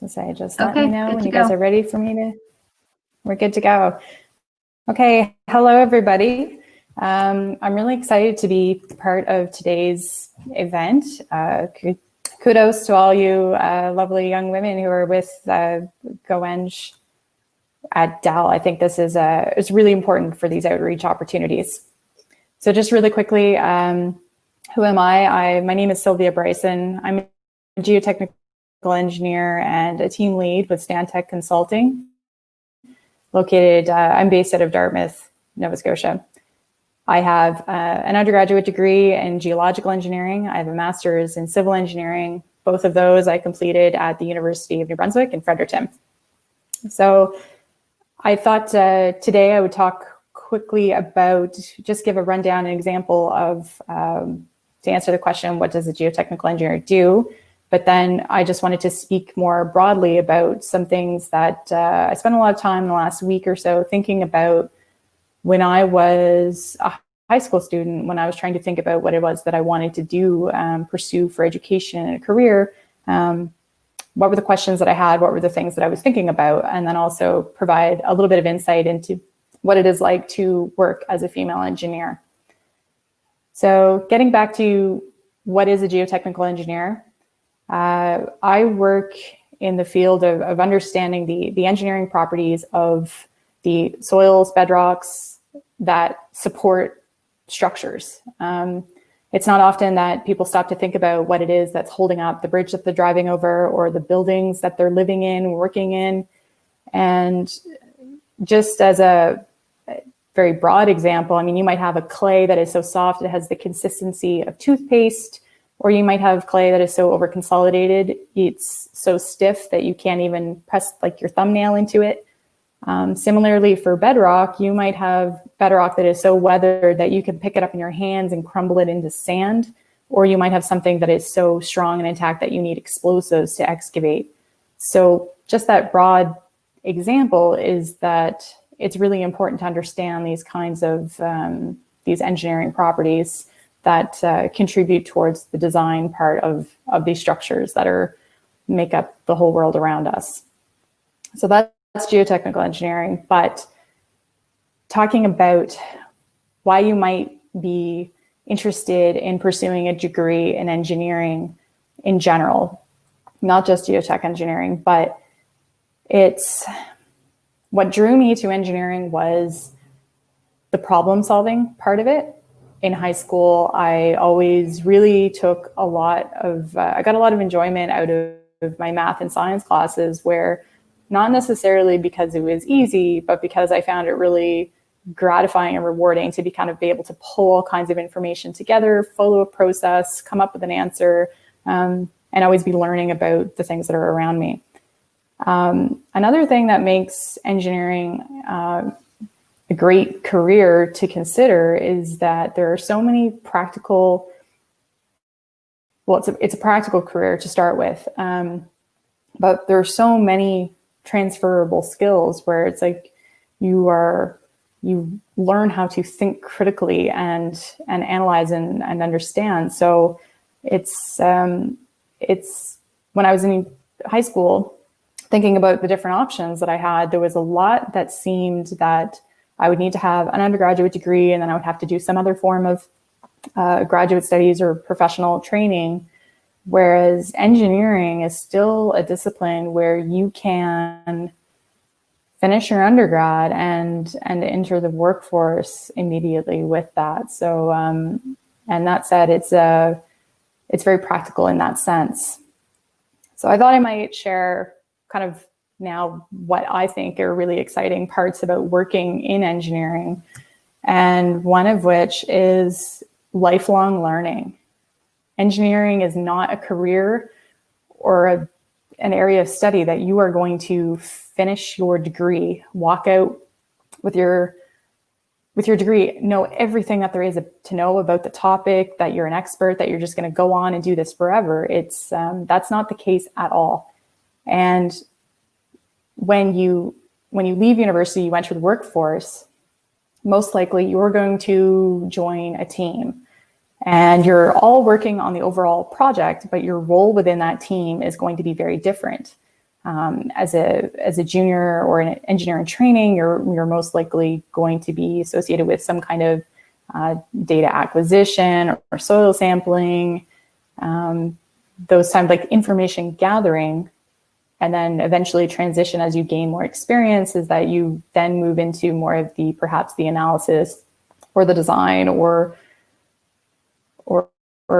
So say, just Okay, let me know when you guys go. are ready for me to, we're good to go. Okay, hello everybody. I'm really excited to be part of today's event. Kudos to all you lovely young women who are with Go-Eng at Dell. I think this is it's really important for these outreach opportunities. So just really quickly, who am I? My name is Sylvia Bryson. I'm a geotechnical engineer and a team lead with Stantec Consulting. I'm based out of Dartmouth, Nova Scotia. I have an undergraduate degree in geological engineering. I have a master's in civil engineering. Both of those I completed at the University of New Brunswick in Fredericton. So I thought today I would talk quickly about, just give a rundown, an example of, to answer the question, what does a geotechnical engineer do? But then I just wanted to speak more broadly about some things that I spent a lot of time in the last week or so thinking about when I was a high school student, when I was trying to think about what it was that I wanted to do, pursue for education and a career. What were the questions that I had? What were the things that I was thinking about? And then also provide a little bit of insight into what it is like to work as a female engineer. So getting back to what is a geotechnical engineer, I work in the field of understanding the engineering properties of the soils, bedrocks that support structures. It's not often that people stop to think about what it is that's holding up the bridge that they're driving over or the buildings that they're living in, working in. And just as a very broad example, I mean, you might have a clay that is so soft it has the consistency of toothpaste, or you might have clay that is so over consolidated, it's so stiff that you can't even press like your thumbnail into it. Similarly for bedrock, you might have bedrock that is so weathered that you can pick it up in your hands and crumble it into sand, or you might have something that is so strong and intact that you need explosives to excavate. So just that broad example is that it's really important to understand these kinds of these engineering properties that contribute towards the design part of these structures that make up the whole world around us. So that's geotechnical engineering, but talking about why you might be interested in pursuing a degree in engineering in general, not just geotech engineering, but it's what drew me to engineering was the problem solving part of it. In high school, I always really took a lot of, I got a lot of enjoyment out of my math and science classes, where not necessarily because it was easy, but because I found it really gratifying and rewarding to be able to pull all kinds of information together, follow a process, come up with an answer, and always be learning about the things that are around me. Another thing that makes engineering a great career to consider is that there are so many practical, well, it's a practical career to start with, but there are so many transferable skills where it's like you learn how to think critically and analyze and understand. So it's when I was in high school, thinking about the different options that I had, there was a lot that seemed that I would need to have an undergraduate degree, and then I would have to do some other form of graduate studies or professional training. Whereas engineering is still a discipline where you can finish your undergrad and enter the workforce immediately with that. So, and that said, it's very practical in that sense. So I thought I might share kind of now what I think are really exciting parts about working in engineering, and one of which is lifelong learning. Engineering is not a career or an area of study that you are going to finish your degree, walk out with your degree, know everything that there is to know about the topic, that you're an expert, that you're just going to go on and do this forever. It's that's not the case at all. And when you leave university, you enter the workforce, most likely you're going to join a team. And you're all working on the overall project, but your role within that team is going to be very different. As a junior or an engineer in training, you're most likely going to be associated with some kind of data acquisition or soil sampling, those times like information gathering, and then eventually transition as you gain more experience is that you then move into more of perhaps the analysis or the design or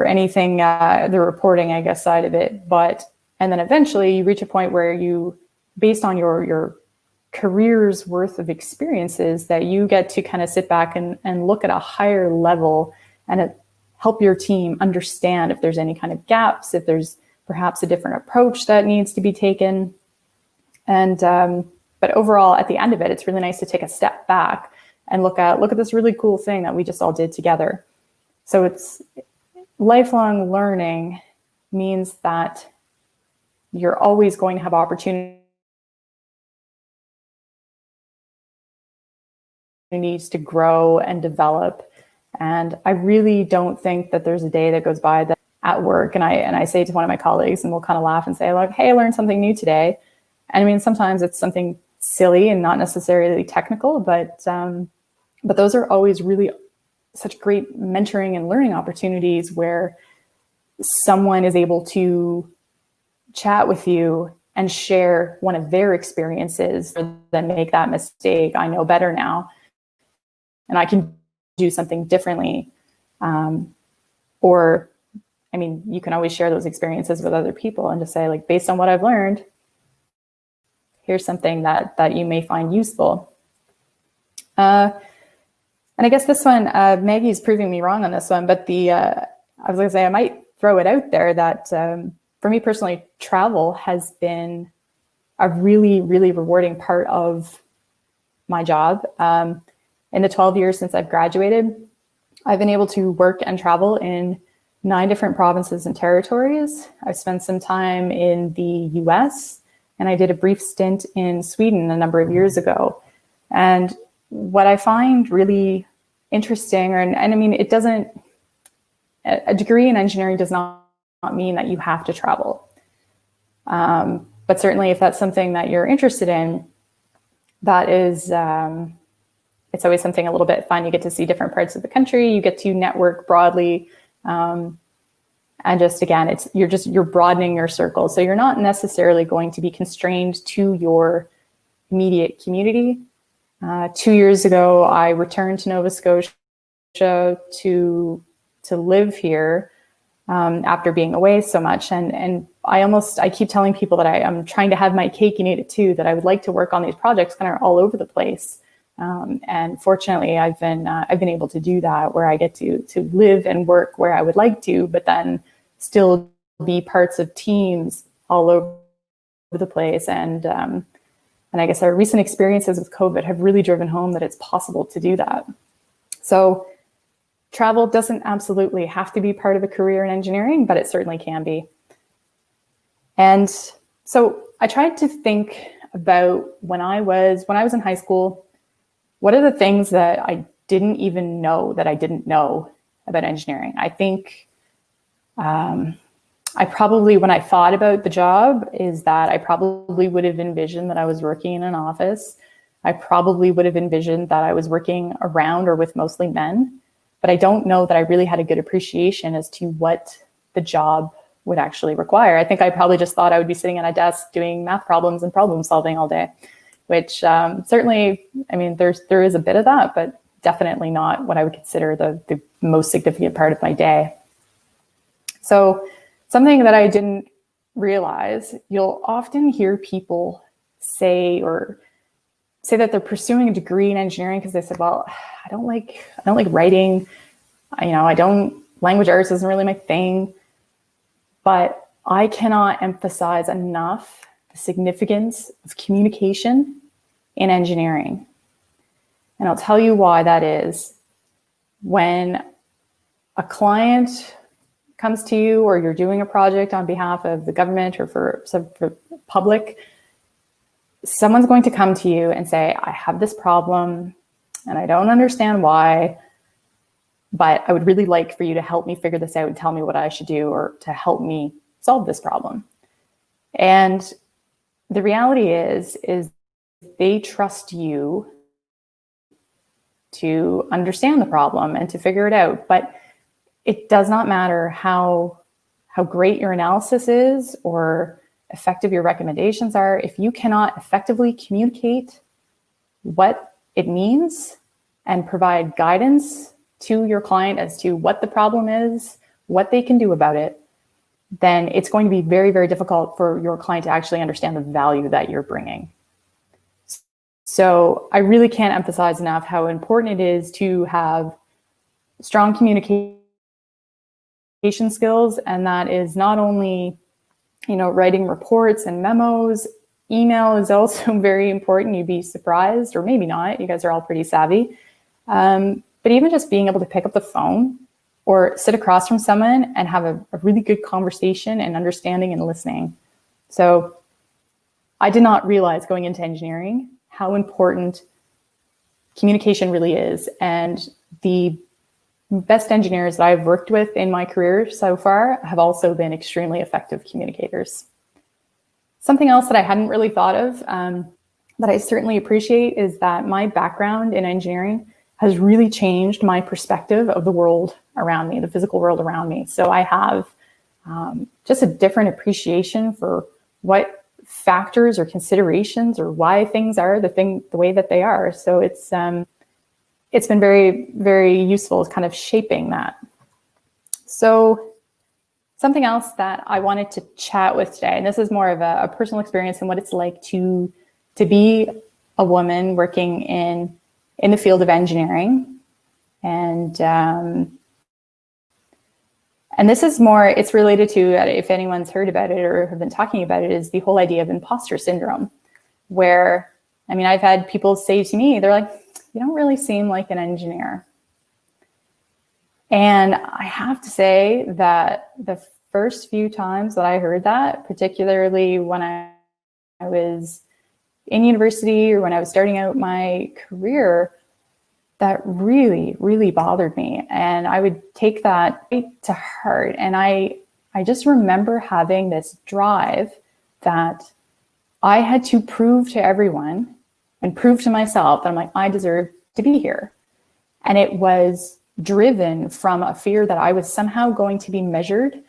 anything, the reporting, I guess, side of it. And then eventually you reach a point where you, based on your career's worth of experiences, that you get to kind of sit back and look at a higher level and help your team understand if there's any kind of gaps, if there's perhaps a different approach that needs to be taken. And but overall, at the end of it, it's really nice to take a step back and look at this really cool thing that we just all did together. So it's lifelong learning means that you're always going to have opportunities to grow and develop. And I really don't think that there's a day that goes by that at work and I say to one of my colleagues, and we'll kind of laugh and say, like, hey, I learned something new today. And I mean, sometimes it's something silly and not necessarily technical, but those are always really such great mentoring and learning opportunities where someone is able to chat with you and share one of their experiences, then make that mistake. I know better now, and I can do something differently. Or, I mean, you can always share those experiences with other people and just say, like, based on what I've learned, here's something that you may find useful. And I guess this one, Maggie's proving me wrong on this one, but I was going to say, I might throw it out there that for me personally, travel has been a really, really rewarding part of my job. In the 12 years since I've graduated, I've been able to work and travel in 9 different provinces and territories. I've spent some time in the US, and I did a brief stint in Sweden a number of years ago. And what I find really interesting, and I mean, it doesn't, a degree in engineering does not mean that you have to travel. But certainly if that's something that you're interested in, that is, it's always something a little bit fun. You get to see different parts of the country, you get to network broadly. And just, again, you're broadening your circle. So you're not necessarily going to be constrained to your immediate community. 2 years ago, I returned to Nova Scotia to live here after being away so much. And I keep telling people that I'm trying to have my cake and eat it too, that I would like to work on these projects kind of all over the place. And fortunately, I've been able to do that, where I get to live and work where I would like to, but then still be parts of teams all over the place. And I guess our recent experiences with COVID have really driven home that it's possible to do that. So travel doesn't absolutely have to be part of a career in engineering, but it certainly can be. And so I tried to think about when I was in high school, what are the things that I didn't even know that I didn't know about engineering? I think I probably, when I thought about the job, is that I probably would have envisioned that I was working in an office. I probably would have envisioned that I was working around or with mostly men, but I don't know that I really had a good appreciation as to what the job would actually require. I think I probably just thought I would be sitting at a desk doing math problems and problem solving all day, which certainly, I mean, there is a bit of that, but definitely not what I would consider the most significant part of my day. So something that I didn't realize, you'll often hear people say that they're pursuing a degree in engineering because they said, well, I don't like writing. Language arts isn't really my thing. But I cannot emphasize enough the significance of communication in engineering. And I'll tell you why that is. When a client comes to you, or you're doing a project on behalf of the government or for public, someone's going to come to you and say, I have this problem and I don't understand why, but I would really like for you to help me figure this out and tell me what I should do, or to help me solve this problem. And the reality is they trust you to understand the problem and to figure it out. But it does not matter how great your analysis is or effective your recommendations are. If you cannot effectively communicate what it means and provide guidance to your client as to what the problem is, what they can do about it, then it's going to be very, very difficult for your client to actually understand the value that you're bringing. So I really can't emphasize enough how important it is to have strong communication skills. And that is not only, writing reports and memos. Email is also very important. You'd be surprised, or maybe not. You guys are all pretty savvy. But even just being able to pick up the phone or sit across from someone and have a really good conversation and understanding and listening. So I did not realize going into engineering how important communication really is. And the best engineers that I've worked with in my career so far have also been extremely effective communicators. Something else that I hadn't really thought of that I certainly appreciate is that my background in engineering has really changed my perspective of the world around me, the physical world around me. So I have just a different appreciation for what factors or considerations or why things are the way that they are. So it's been very, very useful kind of shaping that. So something else that I wanted to chat with today, and this is more of a personal experience and what it's like to be a woman working in the field of engineering. And this is more, it's related to, if anyone's heard about it or have been talking about it, is the whole idea of imposter syndrome, where, I've had people say to me, they're like, you don't really seem like an engineer. And I have to say that the first few times that I heard that, particularly when I was in university or when I was starting out my career, that really, really bothered me. And I would take that to heart. And I just remember having this drive that I had to prove to everyone and prove to myself that I'm like, I deserve to be here. And it was driven from a fear that I was somehow going to be measured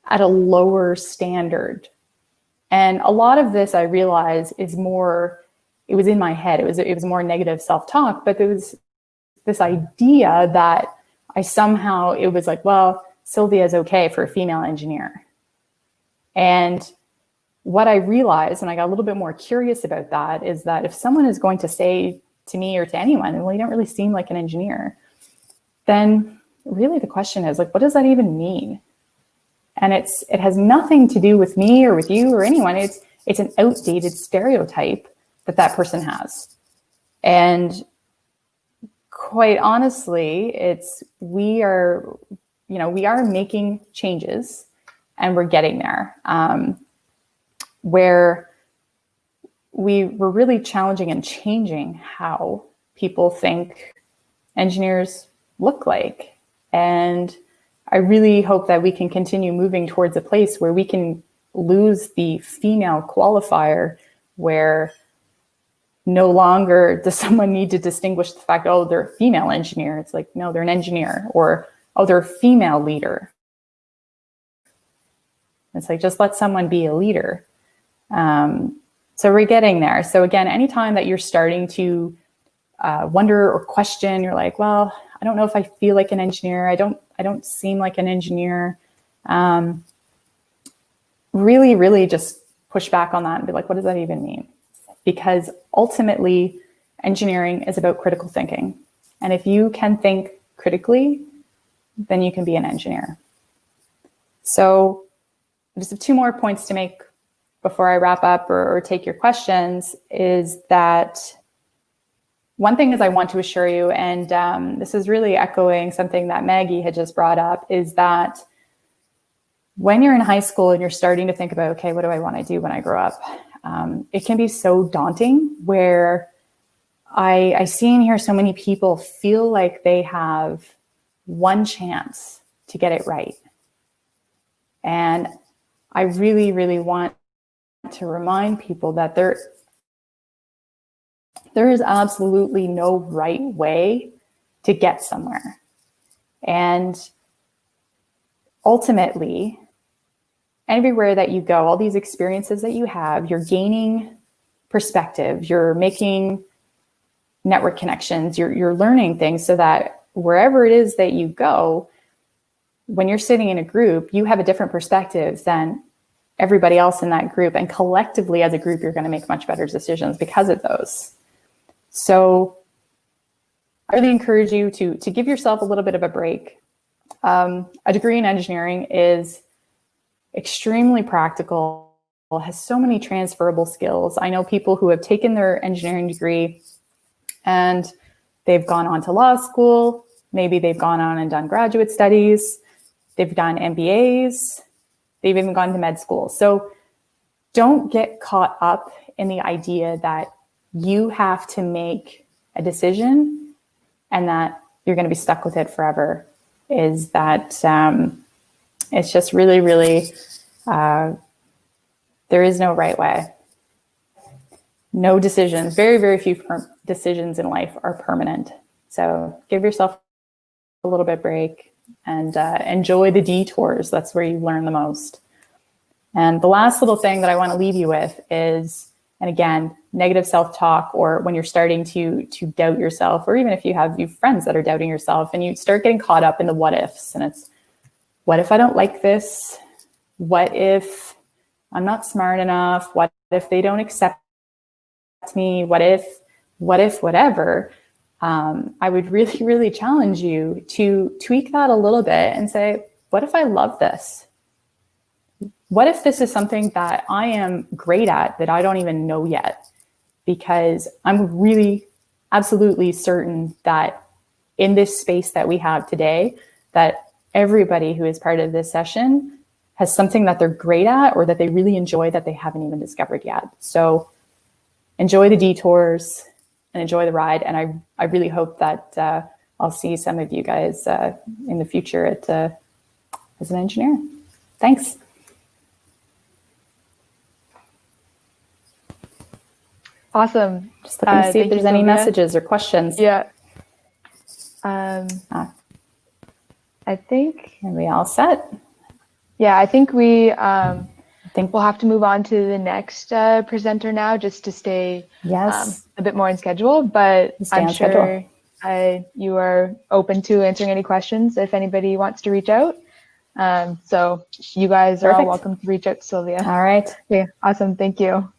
at a lower standard. And a lot of this, I realize, is more, it was in my head. It was more negative self-talk, but there was this idea that it was like, well, Sylvia is okay for a female engineer. And what I realized, and I got a little bit more curious about that, is that if someone is going to say to me or to anyone, well, you don't really seem like an engineer, then really the question is like, what does that even mean? And it has nothing to do with me or with you or anyone. It's an outdated stereotype that person has. And quite honestly, we are making changes and we're getting there. Where we're really challenging and changing how people think engineers look like. And I really hope that we can continue moving towards a place where we can lose the female qualifier, where no longer does someone need to distinguish the fact, oh, they're a female engineer. It's like, no, they're an engineer. Or, oh, they're a female leader. It's like, just let someone be a leader. So we're getting there. So again, anytime that you're starting to wonder or question, you're like, well, I don't know if I feel like an engineer. I don't seem like an engineer. Really, really just push back on that and be like, what does that even mean? Because ultimately, engineering is about critical thinking. And if you can think critically, then you can be an engineer. So I just have two more points to make before I wrap up or take your questions, is that one thing is I want to assure you, and this is really echoing something that Maggie had just brought up, is that when you're in high school and you're starting to think about, okay, what do I want to do when I grow up? It can be so daunting, where I see and hear so many people feel like they have one chance to get it right. And I really, really want to remind people that there is absolutely no right way to get somewhere. And ultimately, everywhere that you go, all these experiences that you have, you're gaining perspective, you're making network connections, you're learning things so that wherever it is that you go, when you're sitting in a group, you have a different perspective than everybody else in that group. And collectively as a group, you're going to make much better decisions because of those. So I really encourage you to give yourself a little bit of a break. A degree in engineering is extremely practical, has so many transferable skills. I know people who have taken their engineering degree and they've gone on to law school. Maybe they've gone on and done graduate studies. They've done MBAs. They've even gone to med school. So don't get caught up in the idea that you have to make a decision and that you're going to be stuck with it forever. Is that it's just really, really, there is no right way. No decisions, very, very few decisions in life are permanent. So give yourself a little bit break and enjoy the detours. That's where you learn the most. And the last little thing that I want to leave you with is, and again, negative self-talk, or when you're starting to doubt yourself, or even if you have friends that are doubting yourself and you start getting caught up in the what ifs, and it's, what if I don't like this? What if I'm not smart enough? What if they don't accept me? What if whatever? I would really, really challenge you to tweak that a little bit and say, what if I love this? What if this is something that I am great at that I don't even know yet? Because I'm really absolutely certain that in this space that we have today, that everybody who is part of this session has something that they're great at or that they really enjoy that they haven't even discovered yet. So enjoy the detours and enjoy the ride. And I really hope that I'll see some of you guys in the future as an engineer. Thanks. Awesome. Just looking to see if there's any messages or questions. Yeah. I think. Are we all set? Yeah, I think we'll have to move on to the next presenter now, just to stay a bit more in schedule. But I'm sure you are open to answering any questions if anybody wants to reach out. So you guys are all welcome to reach out to Sylvia. All right. Okay, awesome. Thank you.